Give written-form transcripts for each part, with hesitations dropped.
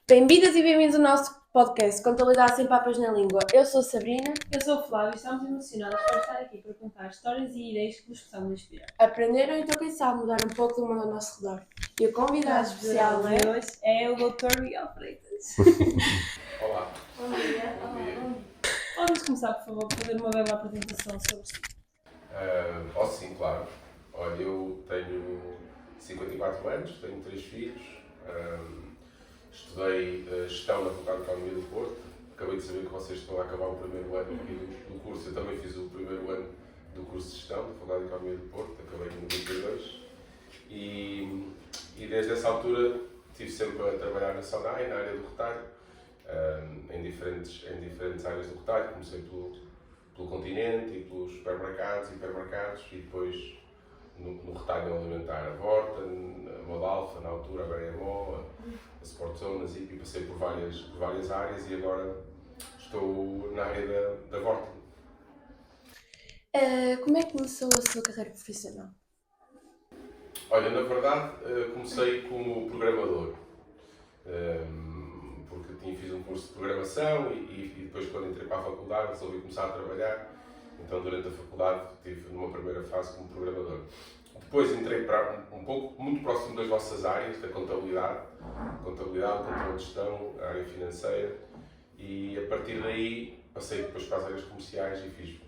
Bem-vindas e bem-vindos ao nosso podcast Contabilidade Sem Papas na Língua. Eu sou a Sabrina. Eu sou o Flávio e estamos emocionados por estar aqui para contar histórias e ideias que vos possam inspirar. Aprenderam então, quem sabe, mudar um pouco do mundo ao nosso redor. E o convidado especial de hoje é o Dr. Miguel Freitas. Olá. Bom dia. Bom dia. Podes começar, por favor, por fazer uma breve apresentação sobre si? Sim, claro. Olha, eu tenho 54 anos, tenho 3 filhos, estudei gestão na Faculdade de Economia do Porto. Acabei de saber que vocês estão a acabar o primeiro ano aqui do curso. Eu também fiz o primeiro ano do curso de gestão da Faculdade de Economia do Porto, acabei em 92. E desde essa altura estive sempre a trabalhar na SONAI, na área do retalho, em diferentes áreas do retalho. Comecei pelo continente e pelos supermercados e hipermercados, e depois no retalho alimentar, a Vorten, a Modalfa, na altura agora é a Mo, a Sportzone, a Zip, e passei por várias áreas e agora estou na área da Vorten. Como é que começou a sua carreira profissional? Olha, na verdade comecei como programador, porque fiz um curso de programação e depois, quando entrei para a faculdade, resolvi começar a trabalhar. Então, durante a faculdade, estive numa primeira fase como programador. Depois entrei para muito próximo das vossas áreas, da contabilidade, controle de gestão, a área financeira, e a partir daí passei depois para as áreas comerciais e fiz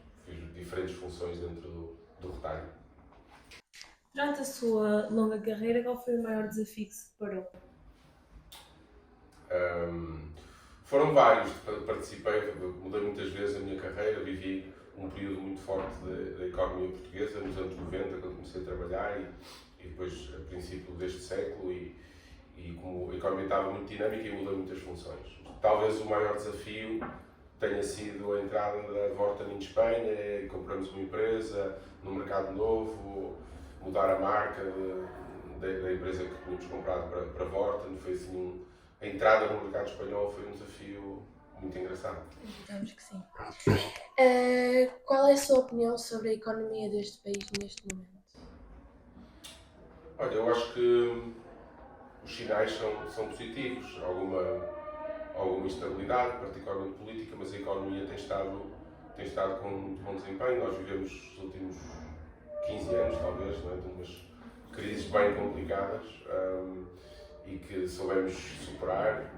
diferentes funções dentro do retalho. Durante a sua longa carreira, qual foi o maior desafio que se deparou? Foram vários. Participei, mudei muitas vezes a minha carreira, vivi um período muito forte da economia portuguesa, nos anos 90, quando comecei a trabalhar, e depois, a princípio deste século, e como a economia estava muito dinâmica, e mudei muitas funções. Talvez o maior desafio tenha sido a entrada da Vorten em Espanha. Compramos uma empresa no mercado novo, mudar a marca da empresa que tínhamos comprado para a Vorten. Foi assim, a entrada no mercado espanhol foi um desafio muito engraçado. Digamos que sim. Qual é a sua opinião sobre a economia deste país neste momento? Olha, eu acho que os sinais são positivos. Alguma instabilidade, particularmente política, mas a economia tem estado com muito bom desempenho. Nós vivemos os últimos 15 anos, talvez, não é? De umas crises bem complicadas, e que soubemos superar,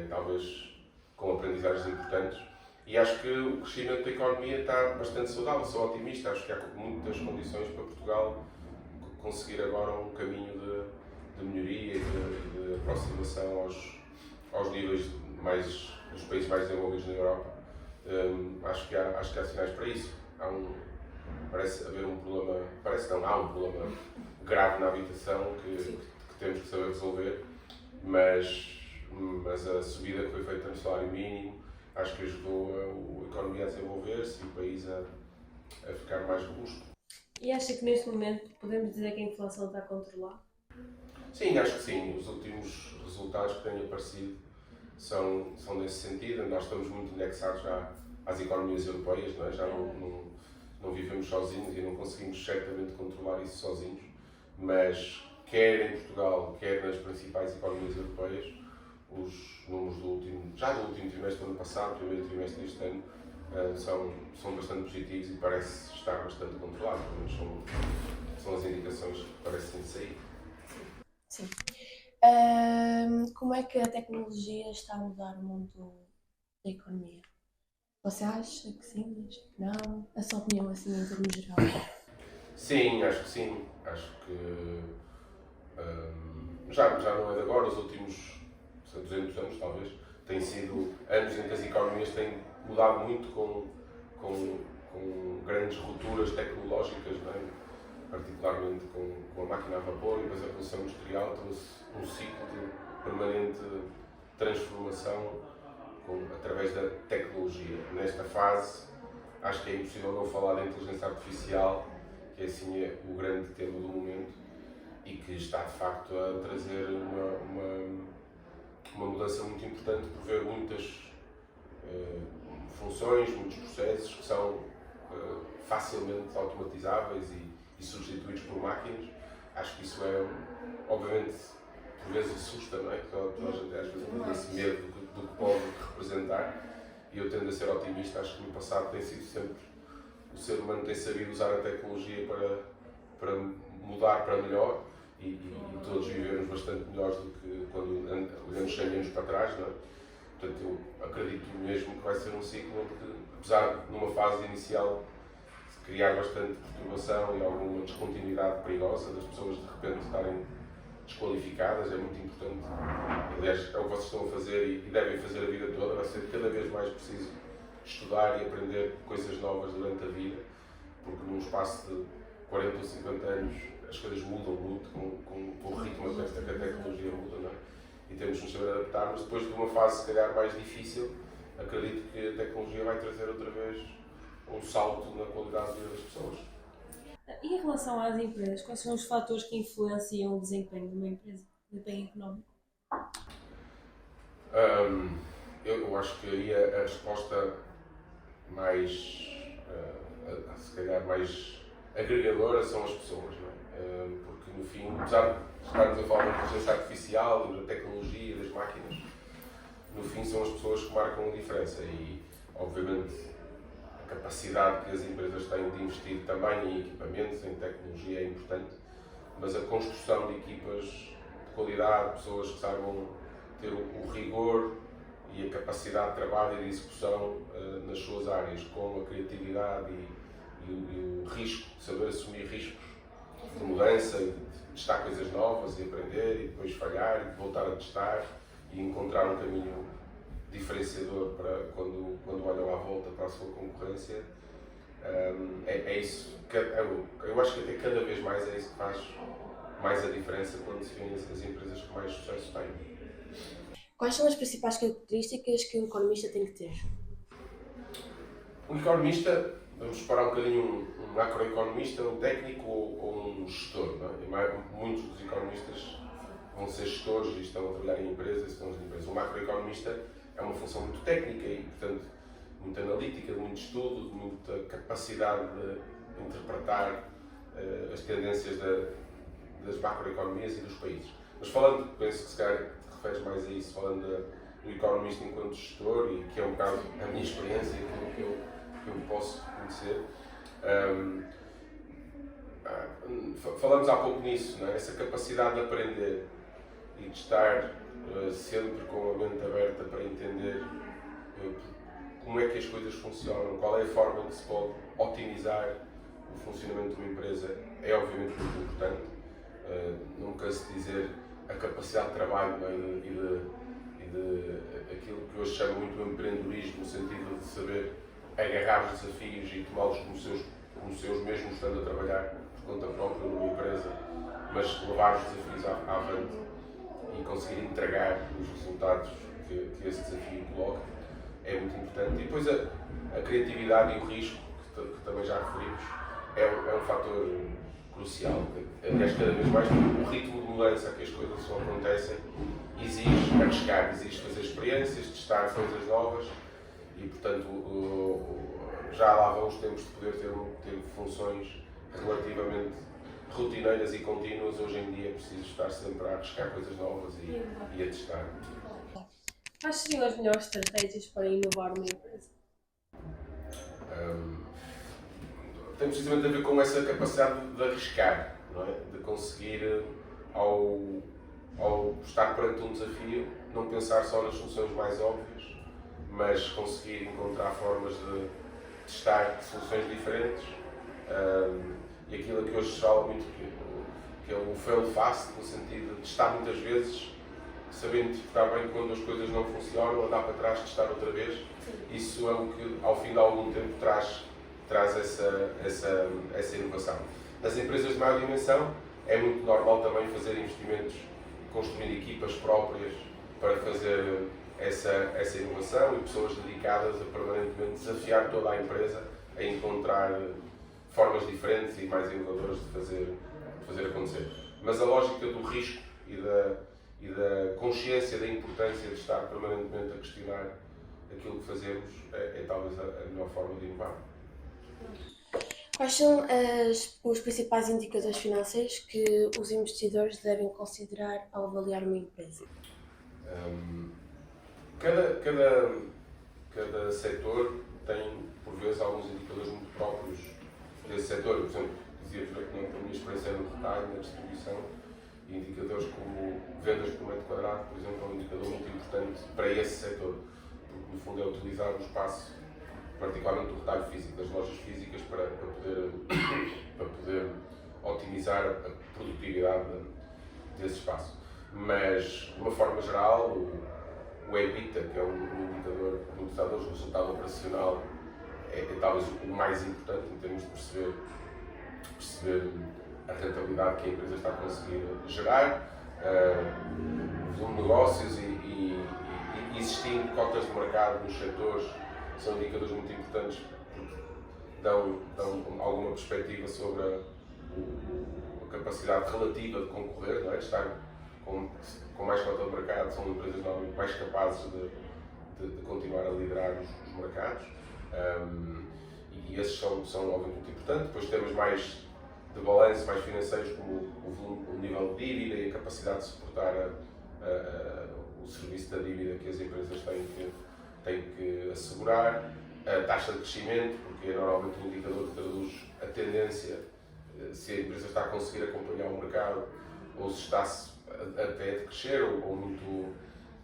talvez com aprendizagens importantes. E acho que o crescimento da economia está bastante saudável. Sou otimista, acho que há muitas condições para Portugal conseguir agora um caminho de melhoria e de aproximação aos níveis dos países mais desenvolvidos na Europa. Acho que há sinais para isso. Parece haver um problema, há um problema grave na habitação que temos que saber resolver, mas a subida que foi feita no salário mínimo acho que ajudou a economia a desenvolver-se e o país a ficar mais robusto. E acha que neste momento podemos dizer que a inflação está controlada? Sim, acho que sim. Os últimos resultados que têm aparecido são nesse sentido. Nós estamos muito indexados às economias europeias, não é? Já não vivemos sozinhos e não conseguimos certamente controlar isso sozinhos, mas quer em Portugal, quer nas principais economias europeias, os números do último trimestre do ano passado, primeiro trimestre deste ano, são bastante positivos e parece estar bastante controlado. Pelo menos são as indicações que parecem sair. Sim. Como é que a tecnologia está a mudar o mundo da economia? Você acha que sim, acha que não? A sua opinião, assim, em termos geral? Sim, acho que sim. Acho que já não é de agora. Os últimos 200 anos, talvez, têm sido anos em que as economias têm mudado muito com grandes rupturas tecnológicas, não é? Particularmente com a máquina a vapor, e depois a Revolução Industrial trouxe um ciclo de permanente transformação através da tecnologia. Nesta fase, acho que é impossível não falar da inteligência artificial, que assim é o grande tema do momento e que está de facto a trazer uma mudança muito importante, por ver muitas funções, muitos processos que são facilmente automatizáveis e substituídos por máquinas. Acho que isso é, obviamente, por vezes assusta, não é? Toda a gente às vezes tem esse medo do que pode representar, e eu tendo a ser otimista. Acho que no passado tem sido sempre, o ser humano tem sabido usar a tecnologia para mudar para melhor, e todos vivemos bastante melhores do que quando olhamos 100 anos para trás, não é? Portanto, eu acredito mesmo que vai ser um ciclo onde, apesar de numa fase inicial de criar bastante perturbação e alguma descontinuidade perigosa, das pessoas de repente estarem desqualificadas, é muito importante. Aliás, é o que vocês estão a fazer e devem fazer a vida toda. Vai ser cada vez mais preciso estudar e aprender coisas novas durante a vida, porque num espaço de 40 ou 50 anos as coisas mudam muito com o ritmo que a tecnologia muda, não é? E temos de nos saber adaptar, mas depois de uma fase se calhar mais difícil, acredito que a tecnologia vai trazer outra vez um salto na qualidade de vida das pessoas. E em relação às empresas, quais são os fatores que influenciam o desempenho de uma empresa, o desempenho económico? Eu acho que aí a resposta mais, se calhar mais agregadora são as pessoas, não é? Porque no fim, apesar de estarmos a falar da inteligência artificial, da tecnologia, das máquinas, no fim são as pessoas que marcam a diferença, e obviamente a capacidade que as empresas têm de investir também em equipamentos, em tecnologia é importante, mas a construção de equipas de qualidade, pessoas que saibam ter o rigor e a capacidade de trabalho e de execução nas suas áreas, com a criatividade e o risco, saber assumir riscos de mudança, de testar coisas novas e aprender, e depois falhar e voltar a testar e encontrar um caminho diferenciador para quando olham à volta para a sua concorrência. É isso. Eu acho que até cada vez mais é isso que faz mais a diferença quando se vêem as empresas que mais sucesso têm. Quais são as principais características que um economista tem que ter? Um economista, vamos separar um bocadinho um macroeconomista, um técnico ou um gestor, não é? Muitos dos economistas vão ser gestores e estão a trabalhar em empresas, estão nas empresas. Um macroeconomista é uma função muito técnica e, portanto, muito analítica, de muito estudo, de muita capacidade de interpretar as tendências das macroeconomias e dos países. Mas falando, penso que se calhar te referes mais a isso, falando do economista enquanto gestor, e que é um bocado a minha experiência, aquilo que eu posso conhecer. Falamos há pouco nisso, não é? Essa capacidade de aprender e de estar sempre com a mente aberta para entender como é que as coisas funcionam, qual é a forma que se pode otimizar o funcionamento de uma empresa, é obviamente muito importante. Nunca se dizer a capacidade de trabalho, não é? e de aquilo que hoje se chama muito o empreendedorismo, no sentido de saber agarrar os desafios e tomá-los como seus mesmo estando a trabalhar por conta própria numa empresa, mas levar os desafios avante e conseguir entregar os resultados que esse desafio coloca é muito importante. E depois a criatividade e o risco, que também já referimos, é um fator crucial. Aliás, cada vez mais o ritmo de mudança a que as coisas só acontecem exige arriscar, exige fazer experiências, testar coisas novas, e portanto já lá vão os tempos de poder ter funções relativamente rotineiras e contínuas. Hoje em dia é preciso estar sempre a arriscar coisas novas e a testar. Quais seriam as melhores estratégias para inovar uma empresa? Tem precisamente a ver com essa capacidade de arriscar, não é? De conseguir, ao estar perante um desafio, não pensar só nas soluções mais óbvias, mas conseguir encontrar formas de testar soluções diferentes. E aquilo que hoje se fala muito, que é o fail fast, no sentido de testar muitas vezes, saber interpretar bem quando as coisas não funcionam, andar para trás, testar outra vez. Isso é o que, ao fim de algum tempo, traz essa inovação. Nas empresas de maior dimensão, é muito normal também fazer investimentos, construir equipas próprias para fazer essa inovação, e pessoas dedicadas a permanentemente desafiar toda a empresa a encontrar formas diferentes e mais inovadoras de fazer acontecer. Mas a lógica do risco e da consciência da importância de estar permanentemente a questionar aquilo que fazemos é talvez a melhor forma de inovar. Quais são os principais indicadores financeiros que os investidores devem considerar ao avaliar uma empresa? Cada setor tem, por vezes, alguns indicadores muito próprios desse setor. Por exemplo, dizia-vos que a minha experiência é no retalho, na distribuição, e indicadores como vendas por metro quadrado, por exemplo, é um indicador muito importante para esse setor, porque no fundo é utilizar o espaço, particularmente do retalho físico, das lojas físicas, para poder otimizar a produtividade desse espaço. Mas, de uma forma geral, o EBITDA, que é um indicador muito usado hoje, o resultado operacional, é talvez o mais importante em termos de perceber a rentabilidade que a empresa está a conseguir gerar, o volume de negócios e existindo cotas de mercado nos setores, são indicadores muito importantes porque dão alguma perspectiva sobre a capacidade relativa de concorrer, não é? Estar com mais cota de mercado, são empresas normalmente mais capazes de continuar a liderar os mercados, e esses são obviamente muito importantes. Depois temos mais de balanço, mais financeiros, como o nível de dívida e a capacidade de suportar o serviço da dívida que as empresas têm que assegurar, a taxa de crescimento, porque é normalmente um indicador que traduz a tendência, se a empresa está a conseguir acompanhar o mercado ou se está até de crescer ou muito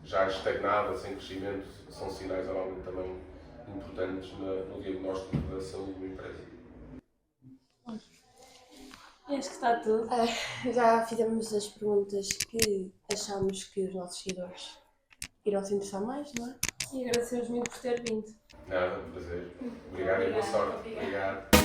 já estagnada, sem crescimento, são sinais normalmente também importantes no diagnóstico da saúde de uma empresa. Acho que está tudo. Já fizemos as perguntas que achamos que os nossos seguidores irão se interessar mais, não é? E agradecemos muito por ter vindo. Nada, um prazer. Obrigado e boa sorte. Obrigado.